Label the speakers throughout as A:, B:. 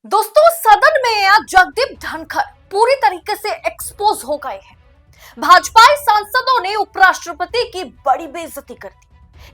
A: दोस्तों, सदन में आज जगदीप धनखड़ पूरी तरीके से एक्सपोज हो गए हैं। भाजपाई सांसदों ने उपराष्ट्रपति की बड़ी बेइज्जती कर दी,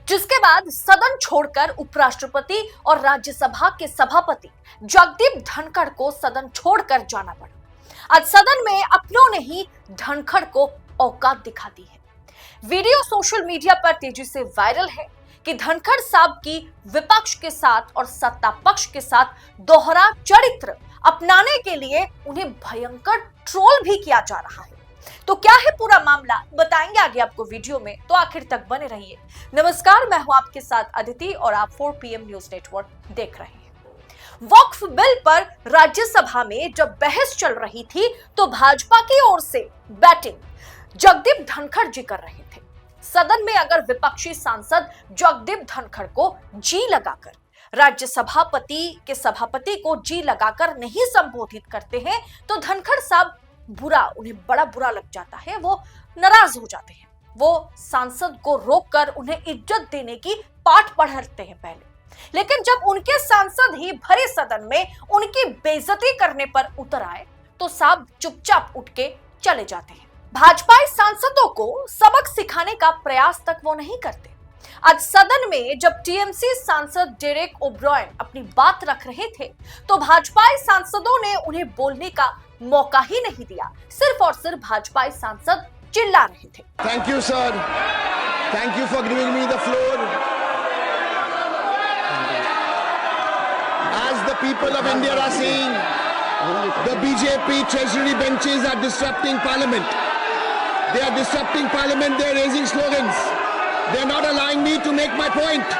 A: जिसके बाद सदन छोड़कर उपराष्ट्रपति और राज्यसभा के सभापति जगदीप धनखड़ को सदन छोड़कर जाना पड़ा। आज सदन में अपनों ने ही धनखड़ को औकात दिखा दी है। वीडियो सोशल मीडिया पर तेजी से वायरल है कि धनखड़ साहब की विपक्ष के साथ और सत्ता पक्ष के साथ दोहरा चरित्र अपनाने के लिए उन्हें भयंकर ट्रोल भी किया जा रहा है। तो क्या है पूरा मामला, बताएंगे आगे आपको वीडियो में, तो आखिर तक बने रहिए। नमस्कार, मैं हूं आपके साथ अदिति और आप 4 PM न्यूज नेटवर्क देख रहे हैं। वक्फ बिल पर राज्यसभा में जब बहस चल रही थी तो भाजपा की ओर से बैटिंग जगदीप धनखड़ जी कर रहे थे। सदन में अगर विपक्षी सांसद जगदीप धनखड़ को जी लगाकर राज्यसभापति के सभापति को जी लगाकर नहीं संबोधित करते हैं तो धनखड़ साहब उन्हें बड़ा बुरा लग जाता है। वो नाराज हो जाते हैं। वो सांसद को रोककर उन्हें इज्जत देने की पाठ पढ़ाते हैं पहले, लेकिन जब उनके सांसद ही भरे सदन में उनकी बेइज्जती करने पर उतर आए तो साहब चुपचाप उठ के चले जाते हैं। भाजपाई सांसदों को सबक सिखाने का प्रयास तक वो नहीं करते। आज सदन में जब टीएमसी सांसद डेरेक ओब्रायन अपनी बात रख रहे थे तो भाजपाई सांसदों ने उन्हें बोलने का मौका ही नहीं दिया। सिर्फ और सिर्फ भाजपाई सांसद चिल्ला रहे थे।
B: Thank you sir, thank you for giving me the floor. As the people of India are saying, the BJP treasury benches are disrupting parliament. They are disrupting parliament, they are raising slogans. They are not allowing me to make my point.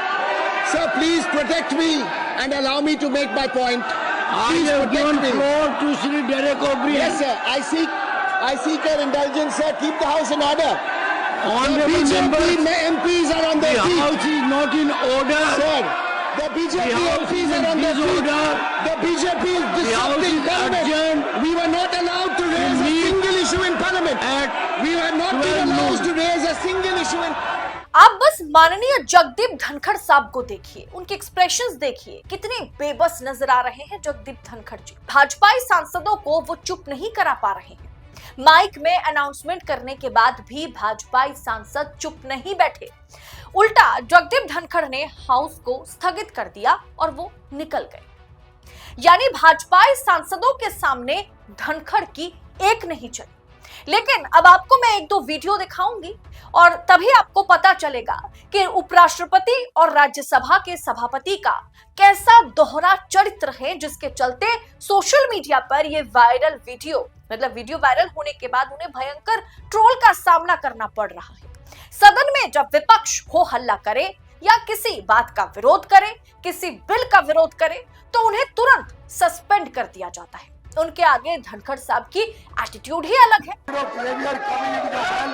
B: Sir, please protect me and allow me to make my point. Please protect me.
C: Floor to Shri Derek O'Brien.
B: Yes, sir. I seek your indulgence, sir. Keep the house in order.
C: Honorable
B: The BJP
C: members,
B: MPs are on
C: the
B: their feet.
C: House is not in order.
B: Sir, the BJP
C: The House
B: MPs
C: is
B: are on
C: in
B: their feet.
C: disorder.
B: The BJP is
C: House
B: disrupting
C: is
B: parliament.
C: adjourned.
B: We were not allowed to raise a
C: meet
B: single issue in parliament. We were not
C: 12
B: even allowed
C: noon.
B: to raise a single issue in.
A: आप बस माननीय जगदीप धनखड़ साहब को देखिए, उनके expressions देखिए, कितने बेबस नजर आ रहे हैं जगदीप धनखड़ जी। भाजपाई सांसदों को वो चुप नहीं करा पा रहे हैं। माइक में अनाउंसमेंट करने के बाद भी भाजपाई सांसद चुप नहीं बैठे। उल्टा जगदीप धनखड़ ने हाउस को स्थगित कर दिया और वो निकल गए। यानी भाजपाई सांसदों के सामने धनखड़ की एक नहीं चली। लेकिन अब आपको मैं एक दो वीडियो दिखाऊंगी और तभी आपको पता चलेगा कि उपराष्ट्रपति और राज्यसभा के सभापति का कैसा दोहरा चरित्र है, जिसके चलते सोशल मीडिया पर ये वायरल वीडियो वायरल होने के बाद उन्हें भयंकर ट्रोल का सामना करना पड़ रहा है। सदन में जब विपक्ष हो हल्ला करे या किसी बात का विरोध करे, किसी बिल का विरोध करे, तो उन्हें तुरंत सस्पेंड कर दिया जाता है। उनके आगे धनखड़ साहब की एटीट्यूड ही अलग है।
C: Behavior coming into the hall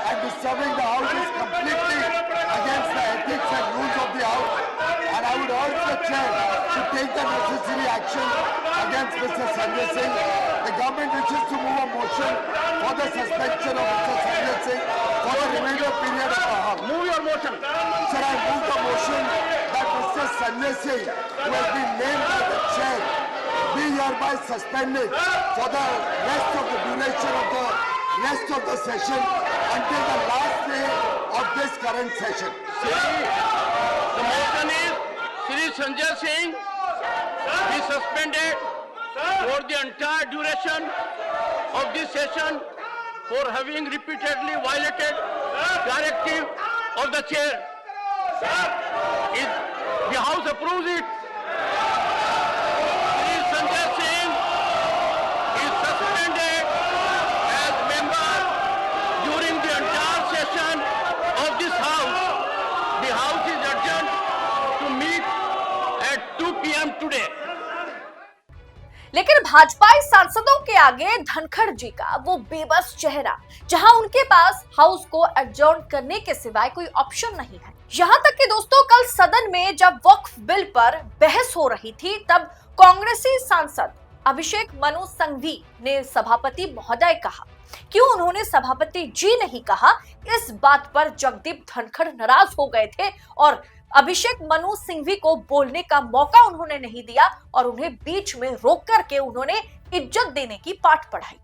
C: and disturbing the house is completely against the ethics and rules of the house. And I would urge the chair to take the necessary action against Mr. Sanjay Singh. The government wishes to move a motion for the suspension of Mr. Sanjay Singh for the remainder period of the house. Move your motion. Sir, I move the motion that Mr. Sanjay Singh, who has been named by the chair, be hereby suspended for the rest of the duration of the rest of the session until the last day of this current session.
D: The motion is Shri Sanjay Singh be suspended for the entire duration of this session for having repeatedly violated directive of the chair. If the House approves it, Shri Sanjay Singh is suspended as member during the entire session of this House. The House is adjourned to meet at 2 PM today.
A: लेकिन भाजपाई सांसदों के आगे धनखड़ जी का वो बेबस चेहरा, जहां उनके पास हाउस को एडजर्न करने के सिवाय कोई ऑप्शन नहीं है। यहां तक कि दोस्तों, कल सदन में जब वक्फ बिल पर बहस हो रही थी तब कांग्रेसी सांसद अभिषेक मनु संघवी ने सभापति महोदय कहा। क्यों उन्होंने सभापति जी नहीं कहा, इस बात पर जगदीप धनखड़ नाराज हो गए थे और अभिषेक मनु सिंघवी को बोलने का मौका उन्होंने नहीं दिया और उन्हें बीच में रोक करके उन्होंने इज्जत देने की पाठ पढ़ाई।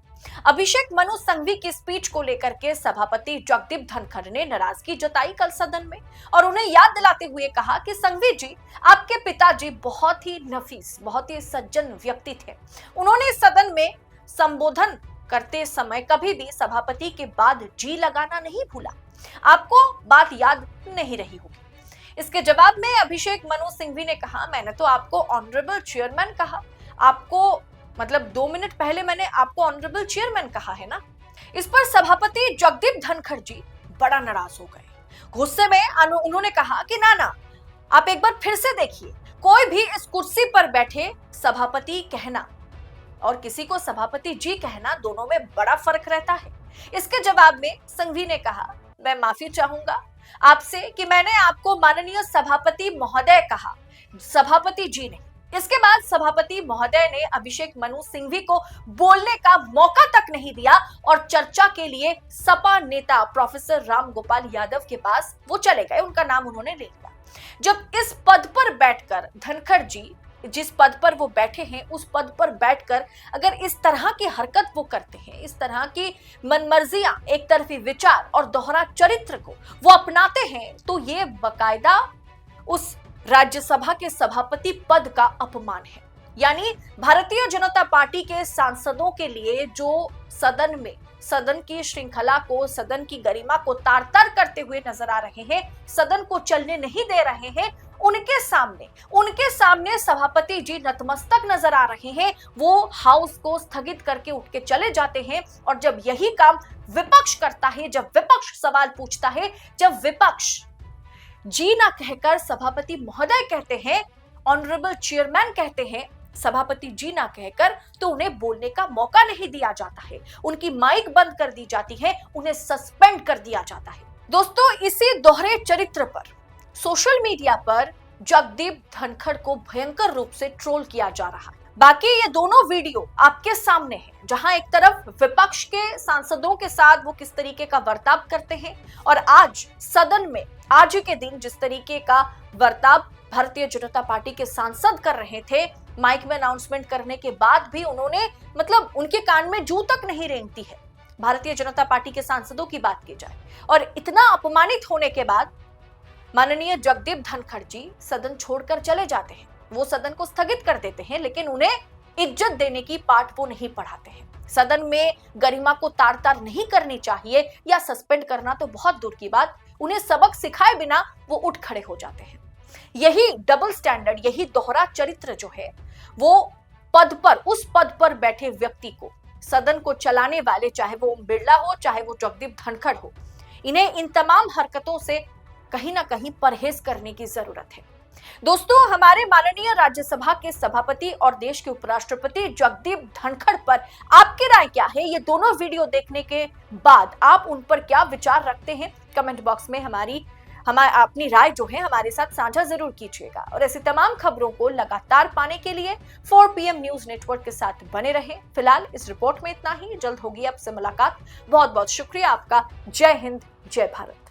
A: अभिषेक मनु सिंघवी की स्पीच को लेकर के सभापति जगदीप धनखड़ ने नाराजगी जताई कल सदन में और उन्हें याद दिलाते हुए कहा कि सिंघवी जी, आपके पिताजी बहुत ही नफीस, बहुत ही सज्जन व्यक्ति थे। उन्होंने सदन में संबोधन करते समय कभी भी सभापति के बाद जी लगाना नहीं भूला। आपको बात याद नहीं रही होगी। इसके जवाब में अभिषेक मनु सिंघवी ने कहा, मैंने तो आपको ऑनरेबल चेयरमैन कहा, आपको मतलब 2 मिनट पहले मैंने आपको ऑनरेबल चेयरमैन कहा है ना। इस पर सभापति जगदीप धनखड़ जी बड़ा नाराज हो गए। गुस्से में उन्होंने कहा कि ना, आप एक बार फिर से देखिए, कोई भी इस कुर्सी पर बैठे सभापति कहना और किसी को सभापति जी कहना, दोनों में बड़ा फर्क रहता है। इसके जवाब में सिंघवी ने कहा, मैं माफी चाहूंगा आपसे कि मैंने आपको माननीय सभापति महोदय कहा, सभापति जी ने। इसके बाद सभापति महोदय ने अभिषेक मनु सिंघवी को बोलने का मौका तक नहीं दिया और चर्चा के लिए सपा नेता प्रोफेसर राम गोपाल यादव के पास वो चले गए। उनका नाम उन्होंने ले लिया। जब इस पद पर बैठकर धनखड़ जी, जिस पद पर वो बैठे हैं, उस पद पर बैठकर अगर इस तरह की हरकत वो करते हैं, इस तरह की मनमर्जियां, एक तरफी विचार और दोहरा चरित्र को वो अपनाते हैं, तो ये बाकायदा उस राज्यसभा के सभापति पद का अपमान है। यानी भारतीय जनता पार्टी के सांसदों के लिए जो सदन में सदन की श्रृंखला को, सदन की गरिमा को तार-तार करते हुए नजर आ रहे हैं, सदन को चलने नहीं दे रहे हैं, उनके सामने सभापति जी नतमस्तक नजर आ रहे हैं। वो हाउस को स्थगित करके उठ के चले जाते हैं और जब यही काम विपक्ष करता है, जब विपक्ष सवाल पूछता है, जब विपक्ष जी ना कहकर सभापति महोदय कहते हैं, ऑनरेबल चेयरमैन कहते हैं, सभापति जी ना कहकर, तो उन्हें बोलने का मौका नहीं दिया जाता है, उनकी माइक बंद कर दी जाती है, उन्हें सस्पेंड कर दिया जाता है। दोस्तों, इसी दोहरे चरित्र पर सोशल मीडिया पर जगदीप धनखड़ को भयंकर रूप से ट्रोल किया जा रहा है। बाकी ये दोनों वीडियो आपके सामने है, जहां एक तरफ विपक्ष के सांसदों के साथ वो किस तरीके का बर्ताव करते हैं और आज सदन में आज के दिन जिस तरीके का बर्ताव भारतीय जनता पार्टी के सांसद कर रहे थे, माइक में अनाउंसमेंट करने के बाद भी उन्होंने मतलब उनके कान में जू तक नहीं रेंगती है। भारतीय जनता पार्टी के सांसदों की बात की जाए और इतना अपमानित होने के बाद माननीय जगदीप धनखड़ जी सदन छोड़कर चले जाते हैं। वो सदन को स्थगित कर देते हैं, लेकिन उन्हें इज्जत देने की पाठ वो नहीं पढ़ाते हैं। सदन में गरिमा को तार-तार नहीं करनी चाहिए या सस्पेंड करना तो बहुत दूर की बात, उन्हें सबक सिखाए बिना वो उठ खड़े हो जाते हैं। यही डबल स्टैंडर्ड, यही दोहरा चरित्र जो है, वो पद पर, उस पद पर बैठे व्यक्ति को, सदन को चलाने वाले, चाहे वो ओम बिरला हो, चाहे वो जगदीप धनखड़ हो, इन्हें इन तमाम हरकतों से कहीं ना कहीं परहेज करने की जरूरत है। दोस्तों, हमारे माननीय राज्यसभा के सभापति और देश के उपराष्ट्रपति जगदीप धनखड़ पर आपकी राय क्या है? ये दोनों वीडियो देखने के बाद आप उन पर क्या विचार रखते हैं? कमेंट बॉक्स में अपनी राय जो है हमारे साथ साझा जरूर कीजिएगा और ऐसी तमाम खबरों को लगातार पाने के लिए 4 PM न्यूज नेटवर्क के साथ बने रहें। फिलहाल इस रिपोर्ट में इतना ही, जल्द होगी आपसे मुलाकात। बहुत बहुत शुक्रिया आपका। जय हिंद, जय भारत।